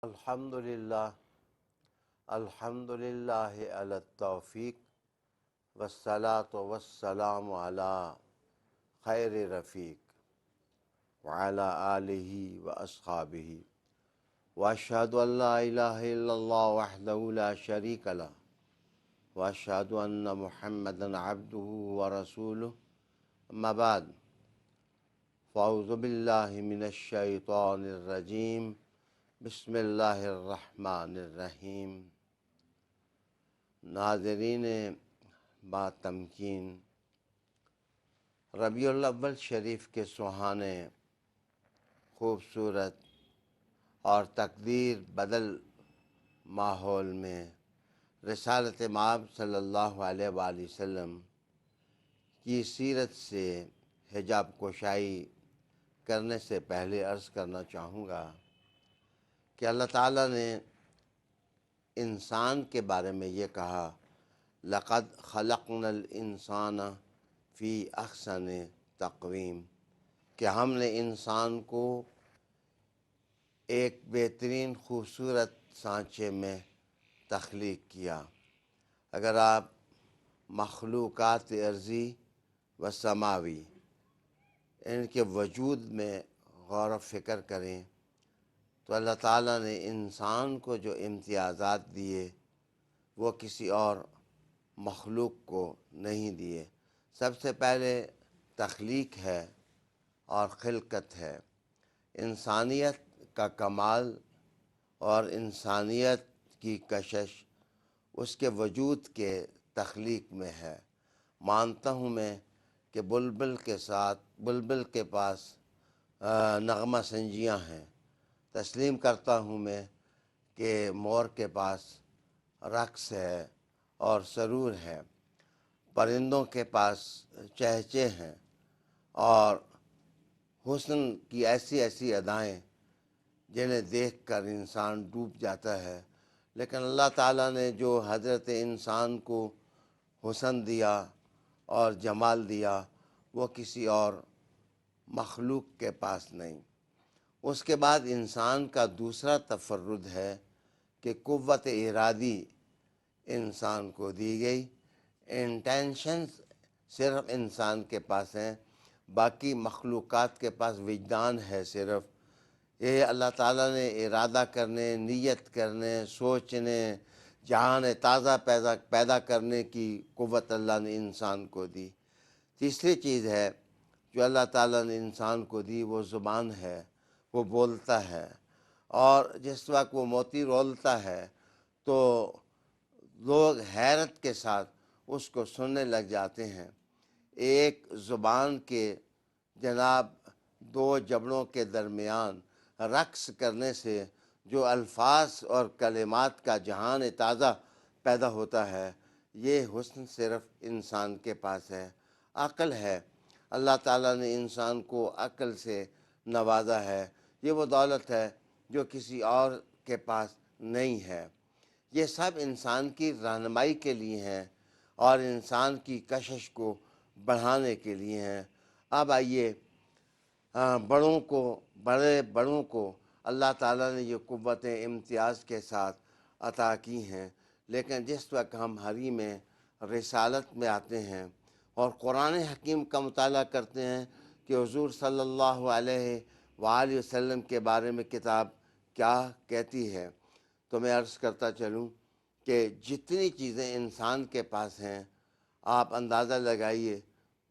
الحمدللہ الحمدللہ علی التوفیق والصلاة والسلام علی خیر رفیق وعلی آلہ واصحابہ واشہد ان لا الہ الا اللہ وحدہ لا شریک لہ واشہد ان محمدا عبدہ ورسولہ اما بعد فاعوذ باللہ من الشیطان الرجیم بسم اللہ الرحمن الرحیم۔ ناظرین با تمکین، ربیع الاول شریف کے سہانے خوبصورت اور تقدیر بدل ماحول میں رسالت مآب صلی اللہ علیہ وآلہ وسلم کی سیرت سے حجاب کشائی کرنے سے پہلے عرض کرنا چاہوں گا کہ اللہ تعالیٰ نے انسان کے بارے میں یہ کہا، لَقَدْ خَلَقْنَا الْإِنسَانَ فِي أَحْسَنِ تَقْوِيمٍ، کہ ہم نے انسان کو ایک بہترین خوبصورت سانچے میں تخلیق کیا۔ اگر آپ مخلوقات ارضی و سماوی ان کے وجود میں غور و فکر کریں تو اللہ تعالیٰ نے انسان کو جو امتیازات دیے وہ کسی اور مخلوق کو نہیں دیے۔ سب سے پہلے تخلیق ہے اور خلقت ہے۔ انسانیت کا کمال اور انسانیت کی کشش اس کے وجود کے تخلیق میں ہے۔ مانتا ہوں میں کہ بلبل کے پاس نغمہ سنجیاں ہیں، تسلیم کرتا ہوں میں کہ مور کے پاس رقص ہے اور سرور ہے، پرندوں کے پاس چہچے ہیں اور حسن کی ایسی ادائیں جنہیں دیکھ کر انسان ڈوب جاتا ہے۔ لیکن اللہ تعالیٰ نے جو حضرت انسان کو حسن دیا اور جمال دیا وہ کسی اور مخلوق کے پاس نہیں۔ اس کے بعد انسان کا دوسرا تفرد ہے کہ قوت ارادی انسان کو دی گئی۔ انٹینشنز صرف انسان کے پاس ہیں، باقی مخلوقات کے پاس وجدان ہے صرف۔ یہ اللہ تعالیٰ نے ارادہ کرنے، نیت کرنے، سوچنے، جہان تازہ پیدا کرنے کی قوت اللہ نے انسان کو دی۔ تیسری چیز ہے جو اللہ تعالیٰ نے انسان کو دی وہ زبان ہے، وہ بولتا ہے، اور جس وقت وہ موتی رولتا ہے تو لوگ حیرت کے ساتھ اس کو سننے لگ جاتے ہیں۔ ایک زبان کے جناب دو جبڑوں کے درمیان رقص کرنے سے جو الفاظ اور کلمات کا جہان تازہ پیدا ہوتا ہے، یہ حسن صرف انسان کے پاس ہے۔ عقل ہے، اللہ تعالیٰ نے انسان کو عقل سے نوازا ہے۔ یہ وہ دولت ہے جو کسی اور کے پاس نہیں ہے۔ یہ سب انسان کی رہنمائی کے لیے ہیں اور انسان کی کشش کو بڑھانے کے لیے ہیں۔ اب آئیے، بڑوں کو اللہ تعالیٰ نے یہ قوتیں امتیاز کے ساتھ عطا کی ہیں، لیکن جس وقت ہم حریم رسالت میں آتے ہیں اور قرآن حکیم کا مطالعہ کرتے ہیں کہ حضور صلی اللہ علیہ وآلہ وسلم کے بارے میں کتاب کیا کہتی ہے، تو میں عرض کرتا چلوں کہ جتنی چیزیں انسان کے پاس ہیں آپ اندازہ لگائیے،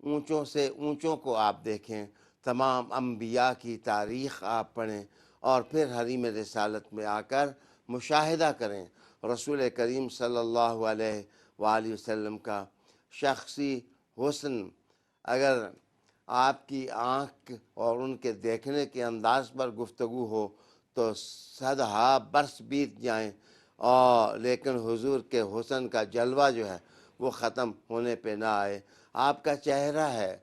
اونچوں سے اونچوں کو آپ دیکھیں، تمام انبیاء کی تاریخ آپ پڑھیں اور پھر حریم رسالت میں آ کر مشاہدہ کریں رسول کریم صلی اللہ علیہ وآلہ وسلم کا شخصی حسن۔ اگر آپ کی آنکھ اور ان کے دیکھنے کے انداز پر گفتگو ہو تو صدہا برس بیت جائیں، لیکن حضور کے حسن کا جلوہ جو ہے وہ ختم ہونے پہ نہ آئے۔ آپ کا چہرہ ہے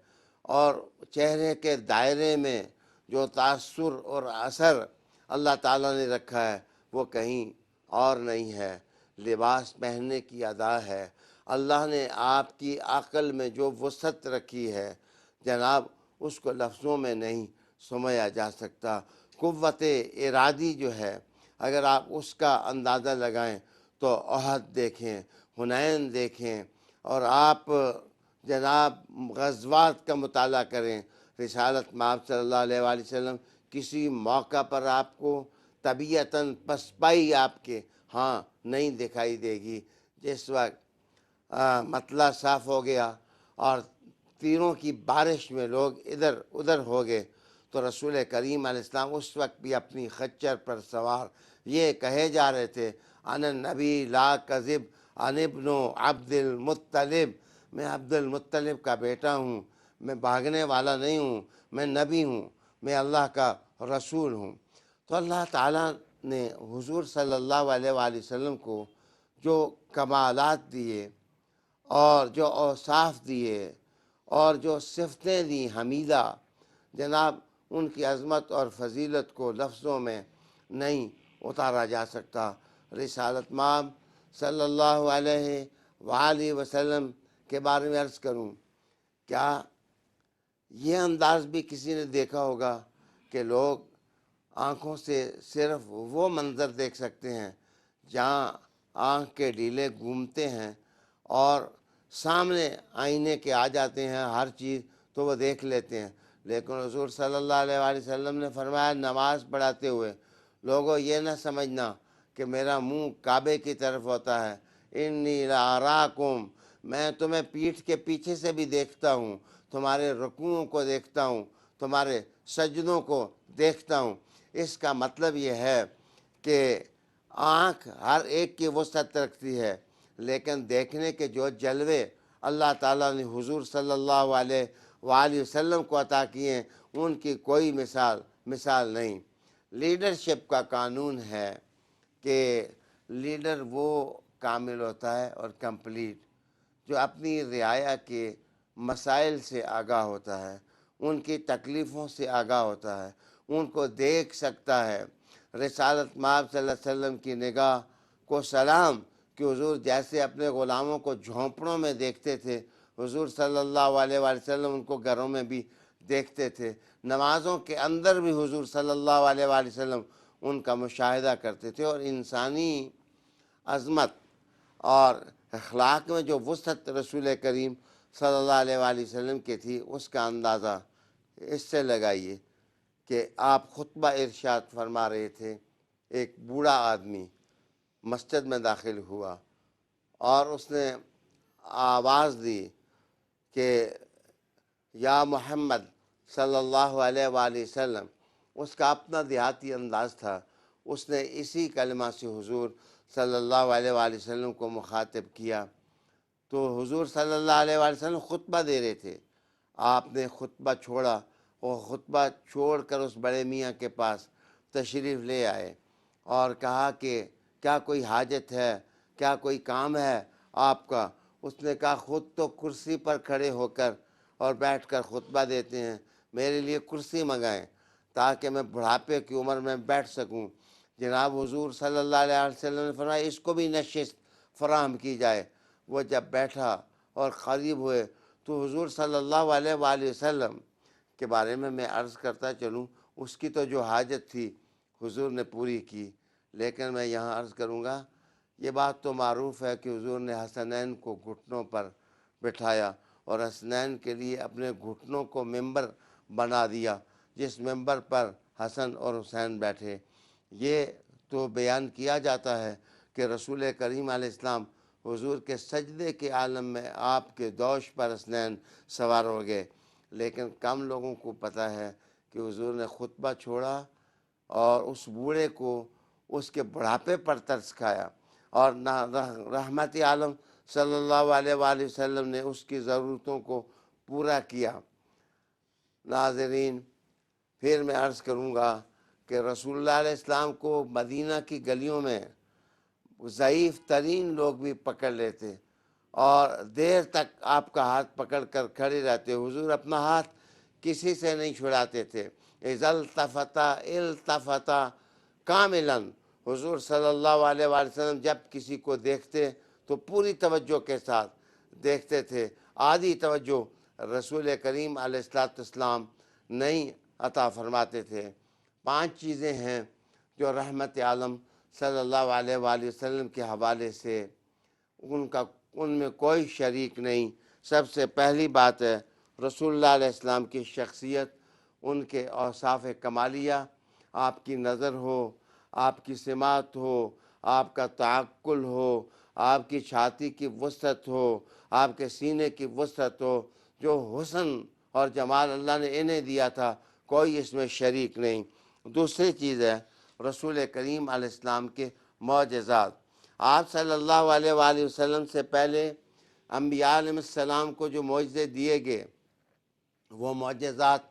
اور چہرے کے دائرے میں جو تاثر اور اثر اللہ تعالیٰ نے رکھا ہے وہ کہیں اور نہیں ہے۔ لباس پہننے کی ادا ہے، اللہ نے آپ کی عقل میں جو وسعت رکھی ہے جناب اس کو لفظوں میں نہیں سمجھا جا سکتا۔ قوت ارادی جو ہے اگر آپ اس کا اندازہ لگائیں تو احد دیکھیں، حنین دیکھیں، اور آپ جناب غزوات کا مطالعہ کریں۔ رسالت مآب صلی اللہ علیہ وآلہ وسلم کسی موقع پر آپ کو طبیعتاً پسپائی آپ کے ہاں نہیں دکھائی دے گی۔ جس وقت مطلع صاف ہو گیا اور تیروں کی بارش میں لوگ ادھر ادھر ہو گئے تو رسول کریم علیہ السلام اس وقت بھی اپنی خچر پر سوار یہ کہے جا رہے تھے، انا نبی لا کذب انا ابن عبد المطلب، میں عبد المطلب کا بیٹا ہوں، میں بھاگنے والا نہیں ہوں، میں نبی ہوں، میں اللہ کا رسول ہوں۔ تو اللہ تعالیٰ نے حضور صلی اللہ علیہ وآلہ وسلم کو جو کمالات دیے اور جو اوصاف دیے اور جو صفتیں دیں حمیدہ، جناب ان کی عظمت اور فضیلت کو لفظوں میں نہیں اتارا جا سکتا۔ رسالت مآب صلی اللہ علیہ وآلہ وسلم کے بارے میں عرض کروں، کیا یہ انداز بھی کسی نے دیکھا ہوگا کہ لوگ آنکھوں سے صرف وہ منظر دیکھ سکتے ہیں جہاں آنکھ کے ڈیلے گھومتے ہیں اور سامنے آئینے کے آ جاتے ہیں ہر چیز تو وہ دیکھ لیتے ہیں، لیکن حضور صلی اللہ علیہ وآلہ وسلم نے فرمایا نماز پڑھاتے ہوئے لوگوں یہ نہ سمجھنا کہ میرا منہ کعبے کی طرف ہوتا ہے، انی لاراکم، میں تمہیں پیٹھ کے پیچھے سے بھی دیکھتا ہوں، تمہارے رکوعوں کو دیکھتا ہوں، تمہارے سجدوں کو دیکھتا ہوں۔ اس کا مطلب یہ ہے کہ آنکھ ہر ایک کی وسعت رکھتی ہے، لیکن دیکھنے کے جو جلوے اللہ تعالیٰ نے حضور صلی اللہ علیہ وآلہ وسلم کو عطا کیے ہیں ان کی کوئی مثال نہیں۔ لیڈرشپ کا قانون ہے کہ لیڈر وہ کامل ہوتا ہے اور کمپلیٹ جو اپنی رعایا کے مسائل سے آگاہ ہوتا ہے، ان کی تکلیفوں سے آگاہ ہوتا ہے، ان کو دیکھ سکتا ہے۔ رسالت مآب صلی اللہ علیہ وسلم کی نگاہ کو سلام کہ حضور جیسے اپنے غلاموں کو جھونپڑوں میں دیکھتے تھے، حضور صلی اللہ علیہ وآلہ وسلم ان کو گھروں میں بھی دیکھتے تھے، نمازوں کے اندر بھی حضور صلی اللہ علیہ وآلہ وسلم ان کا مشاہدہ کرتے تھے، اور انسانی عظمت اور اخلاق میں جو وسعت رسول کریم صلی اللہ علیہ وآلہ وسلم کی تھی اس کا اندازہ اس سے لگائیے کہ آپ خطبہ ارشاد فرما رہے تھے، ایک بوڑھا آدمی مسجد میں داخل ہوا اور اس نے آواز دی کہ یا محمد صلی اللہ علیہ وآلہ وسلم۔ اس کا اپنا دیہاتی انداز تھا، اس نے اسی کلمہ سے حضور صلی اللہ علیہ وآلہ وسلم کو مخاطب کیا۔ تو حضور صلی اللہ علیہ وآلہ وسلم خطبہ دے رہے تھے، آپ نے خطبہ چھوڑا اور خطبہ چھوڑ کر اس بڑے میاں کے پاس تشریف لے آئے اور کہا کہ کیا کوئی حاجت ہے، کیا کوئی کام ہے آپ کا؟ اس نے کہا خود تو کرسی پر کھڑے ہو کر اور بیٹھ کر خطبہ دیتے ہیں، میرے لیے کرسی منگائیں تاکہ میں بڑھاپے کی عمر میں بیٹھ سکوں۔ جناب حضور صلی اللہ علیہ وسلم نے فرمایا اس کو بھی نشست فراہم کی جائے۔ وہ جب بیٹھا اور قریب ہوئے تو حضور صلی اللہ علیہ وآلہ وسلم کے بارے میں عرض کرتا چلوں، اس کی تو جو حاجت تھی حضور نے پوری کی، لیکن میں یہاں عرض کروں گا یہ بات تو معروف ہے کہ حضور نے حسنین کو گھٹنوں پر بٹھایا اور حسنین کے لیے اپنے گھٹنوں کو ممبر بنا دیا، جس ممبر پر حسن اور حسین بیٹھے۔ یہ تو بیان کیا جاتا ہے کہ رسول کریم علیہ السلام حضور کے سجدے کے عالم میں آپ کے دوش پر حسنین سوار ہو گئے، لیکن کم لوگوں کو پتہ ہے کہ حضور نے خطبہ چھوڑا اور اس بوڑھے کو اس کے بڑھاپے پر ترس کھایا، اور رحمت عالم صلی اللہ علیہ وآلہ وسلم نے اس کی ضرورتوں کو پورا کیا۔ ناظرین، پھر میں عرض کروں گا کہ رسول اللہ علیہ السلام کو مدینہ کی گلیوں میں ضعیف ترین لوگ بھی پکڑ لیتے اور دیر تک آپ کا ہاتھ پکڑ کر کھڑے رہتے، حضور اپنا ہاتھ کسی سے نہیں چھڑاتے تھے۔ اذا التفت التفت کاملا، حضور صلی اللہ علیہ وآلہ وسلم جب کسی کو دیکھتے تو پوری توجہ کے ساتھ دیکھتے تھے، آدھی توجہ رسول کریم علیہ السلام نہیں عطا فرماتے تھے۔ 5 چیزیں ہیں جو رحمت عالم صلی اللہ علیہ وآلہ وسلم کے حوالے سے ان میں کوئی شریک نہیں۔ سب سے پہلی بات ہے رسول اللہ علیہ السلام کی شخصیت، ان کے اوصاف کمالیہ، آپ کی نظر ہو، آپ کی سماعت ہو، آپ کا تعقل ہو، آپ کی چھاتی کی وسعت ہو، آپ کے سینے کی وسعت ہو، جو حسن اور جمال اللہ نے انہیں دیا تھا، کوئی اس میں شریک نہیں۔ دوسری چیز ہے رسول کریم علیہ السلام کے معجزات۔ آپ صلی اللہ علیہ وآلہ وسلم سے پہلے انبیاء علیہ السلام کو جو معجزے دیے گئے، وہ معجزات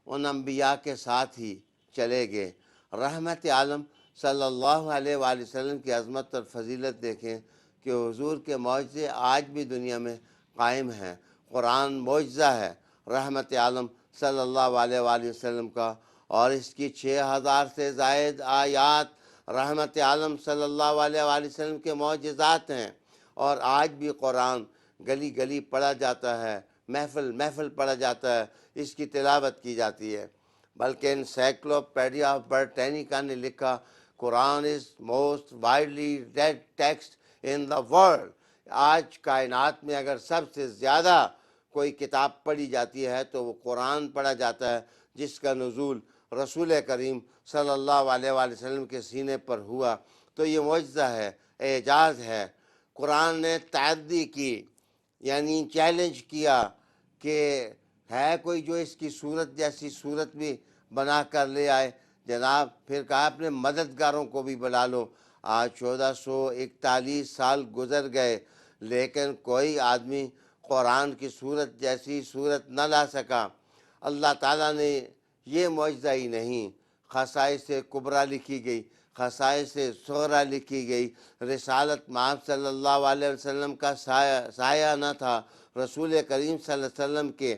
ان انبیاء کے ساتھ ہی چلے گئے۔ رحمت عالم صلی اللہ علیہ وآلہ وسلم کی عظمت اور فضیلت دیکھیں کہ حضور کے معجزے آج بھی دنیا میں قائم ہیں۔ قرآن معجزہ ہے رحمت عالم صلی اللہ علیہ وآلہ وسلم کا، اور اس کی 6000 سے زائد آیات رحمت عالم صلی اللہ علیہ وآلہ وسلم کے معجزات ہیں، اور آج بھی قرآن گلی گلی پڑھا جاتا ہے، محفل محفل پڑھا جاتا ہے، اس کی تلاوت کی جاتی ہے۔ بلکہ انسائکلوپیڈیا آف برٹینیکا نے لکھا Quran is most widely read text in the world. آج کائنات میں اگر سب سے زیادہ کوئی کتاب پڑھی جاتی ہے تو وہ قرآن پڑھا جاتا ہے، جس کا نزول رسول کریم صلی اللہ علیہ وآلہ وسلم کے سینے پر ہوا۔ تو یہ معجزہ ہے، اعجاز ہے۔ قرآن نے تعدی کی، یعنی چیلنج کیا کہ ہے کوئی جو اس کی صورت جیسی صورت بھی بنا کر لے آئے۔ جناب پھر کہا اپنے مددگاروں کو بھی بلا لو۔ آج 1441 سال گزر گئے، لیکن کوئی آدمی قرآن کی صورت جیسی صورت نہ لا سکا۔ اللہ تعالیٰ نے یہ معجزہ ہی نہیں، خصائص کبریٰ لکھی گئی، خصائص صغریٰ لکھی گئی۔ رسالت محمد صلی اللہ علیہ وسلم کا سایہ نہ تھا۔ رسول کریم صلی اللہ علیہ وسلم کے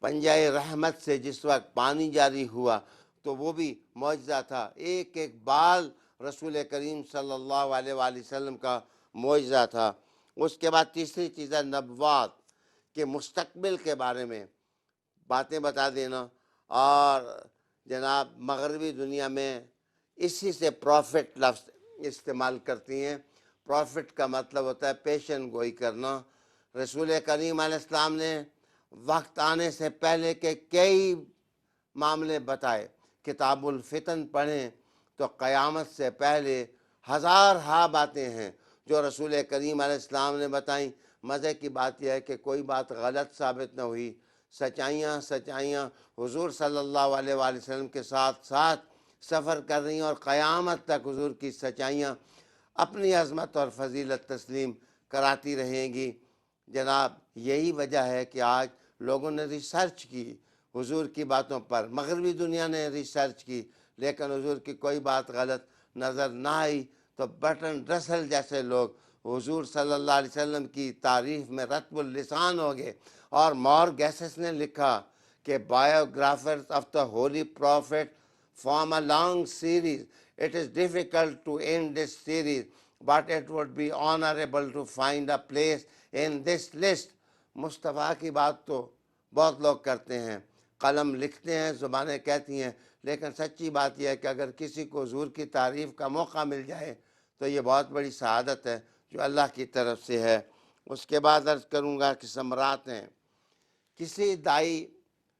پنجۂ رحمت سے جس وقت پانی جاری ہوا تو وہ بھی معجزہ تھا۔ ایک ایک بال رسول کریم صلی اللہ علیہ وآلہ وسلم کا معجزہ تھا۔ اس کے بعد تیسری چیز ہے نبوات، کہ مستقبل کے بارے میں باتیں بتا دینا۔ اور جناب مغربی دنیا میں اسی سے پروفٹ لفظ استعمال کرتی ہیں۔ پروفٹ کا مطلب ہوتا ہے پیشن گوئی کرنا۔ رسول کریم علیہ السلام نے وقت آنے سے پہلے کے کئی معاملے بتائے۔ کتاب الفتن پڑھیں تو قیامت سے پہلے ہزارہا باتیں ہیں جو رسول کریم علیہ السلام نے بتائیں۔ مزے کی بات یہ ہے کہ کوئی بات غلط ثابت نہ ہوئی، سچائیاں حضور صلی اللہ علیہ وآلہ وسلم کے ساتھ ساتھ سفر کر رہی ہیں، اور قیامت تک حضور کی سچائیاں اپنی عظمت اور فضیلت تسلیم کراتی رہیں گی۔ جناب یہی وجہ ہے کہ آج لوگوں نے ریسرچ کی حضور کی باتوں پر، مغربی دنیا نے ریسرچ کی، لیکن حضور کی کوئی بات غلط نظر نہ آئی۔ تو برٹن رسل جیسے لوگ حضور صلی اللہ علیہ وسلم کی تعریف میں رطب اللسان ہو گئے۔ اور مورگیسس نے لکھا کہ biographers of the holy prophet form a long series. It is difficult to end this series, but it would be honorable to find a place in this list. مصطفیٰ کی بات تو بہت لوگ کرتے ہیں، قلم لکھتے ہیں، زبانیں کہتی ہیں، لیکن سچی بات یہ ہے کہ اگر کسی کو حضور کی تعریف کا موقع مل جائے تو یہ بہت بڑی سعادت ہے جو اللہ کی طرف سے ہے۔ اس کے بعد عرض کروں گا کہ ثمرات ہیں۔ کسی دائی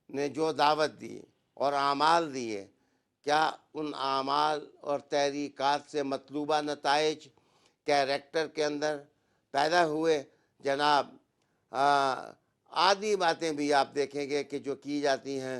نے جو دعوت دی اور اعمال دیے، کیا ان اعمال اور تحریکات سے مطلوبہ نتائج کیریکٹر کے اندر پیدا ہوئے؟ جناب آدھی باتیں بھی آپ دیکھیں گے کہ جو کی جاتی ہیں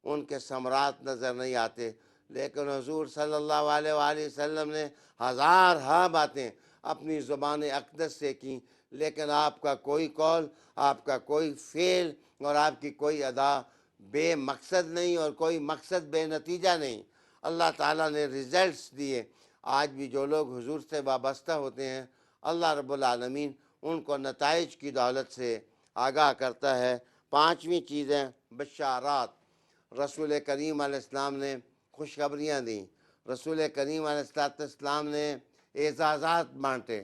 ان کے ثمرات نظر نہیں آتے، لیکن حضور صلی اللہ علیہ وآلہ وسلم نے ہزارہا باتیں اپنی زبان اقدس سے کیں، لیکن آپ کا کوئی قول، آپ کا کوئی فعل اور آپ کی کوئی ادا بے مقصد نہیں، اور کوئی مقصد بے نتیجہ نہیں۔ اللہ تعالیٰ نے ریزلٹس دیے۔ آج بھی جو لوگ حضور سے وابستہ ہوتے ہیں، اللہ رب العالمین ان کو نتائج کی دولت سے آگاہ کرتا ہے۔ پانچویں چیزیں بشارات۔ رسول کریم علیہ السلام نے خوشخبریاں دیں، رسول کریم علیہ السلام نے اعزازات بانٹے۔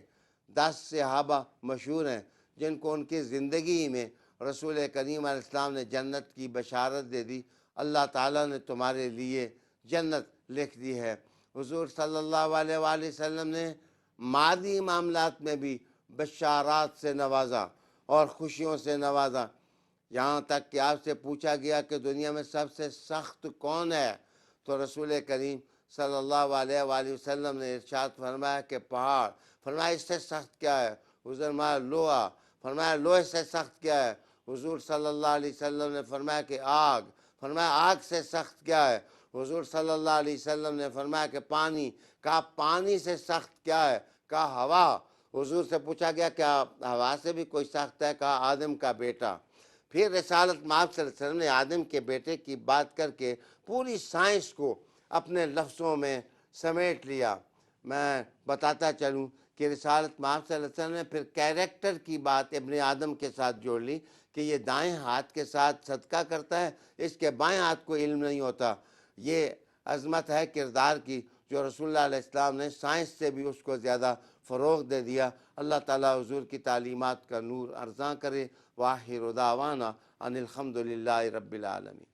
10 صحابہ مشہور ہیں جن کو ان کی زندگی میں رسول کریم علیہ السلام نے جنت کی بشارت دے دی، اللہ تعالیٰ نے تمہارے لیے جنت لکھ دی ہے۔ حضور صلی اللہ علیہ وآلہ وسلم نے مادی معاملات میں بھی بشارات سے نوازا اور خوشیوں سے نوازا، یہاں تک کہ آپ سے پوچھا گیا کہ دنیا میں سب سے سخت کون ہے، تو رسول کریم صلی اللہ علیہ وآلہ وسلم نے ارشاد فرمایا کہ پہاڑ، فرمایا اس سے سخت کیا ہے، حضور فرمایا لوہا، فرمایا لوہے سے سخت کیا ہے، حضور صلی اللہ علیہ وسلم نے فرمایا کہ آگ، فرمایا آگ سے سخت کیا ہے، حضور صلی اللہ علیہ وسلم نے فرمایا کہ پانی، کہا پانی سے سخت کیا ہے، کہا ہوا، حضور سے پوچھا گیا کہ ہوا سے بھی کوئی سخت ہے، کہا آدم کا بیٹا۔ پھر رسالت مآب صلی اللہ علیہ وسلم نے آدم کے بیٹے کی بات کر کے پوری سائنس کو اپنے لفظوں میں سمیٹ لیا۔ میں بتاتا چلوں کہ رسالت مآب صلی اللہ علیہ وسلم نے پھر کیریکٹر کی بات ابن آدم کے ساتھ جوڑ لی کہ یہ دائیں ہاتھ کے ساتھ صدقہ کرتا ہے، اس کے بائیں ہاتھ کو علم نہیں ہوتا۔ یہ عظمت ہے کردار کی جو رسول اللہ علیہ السلام نے سائنس سے بھی اس کو زیادہ فروغ دے دیا۔ اللہ تعالیٰ حضور کی تعلیمات کا نور ارزاں کرے۔ وآخر دعوانا ان الحمد للہ رب العالمین۔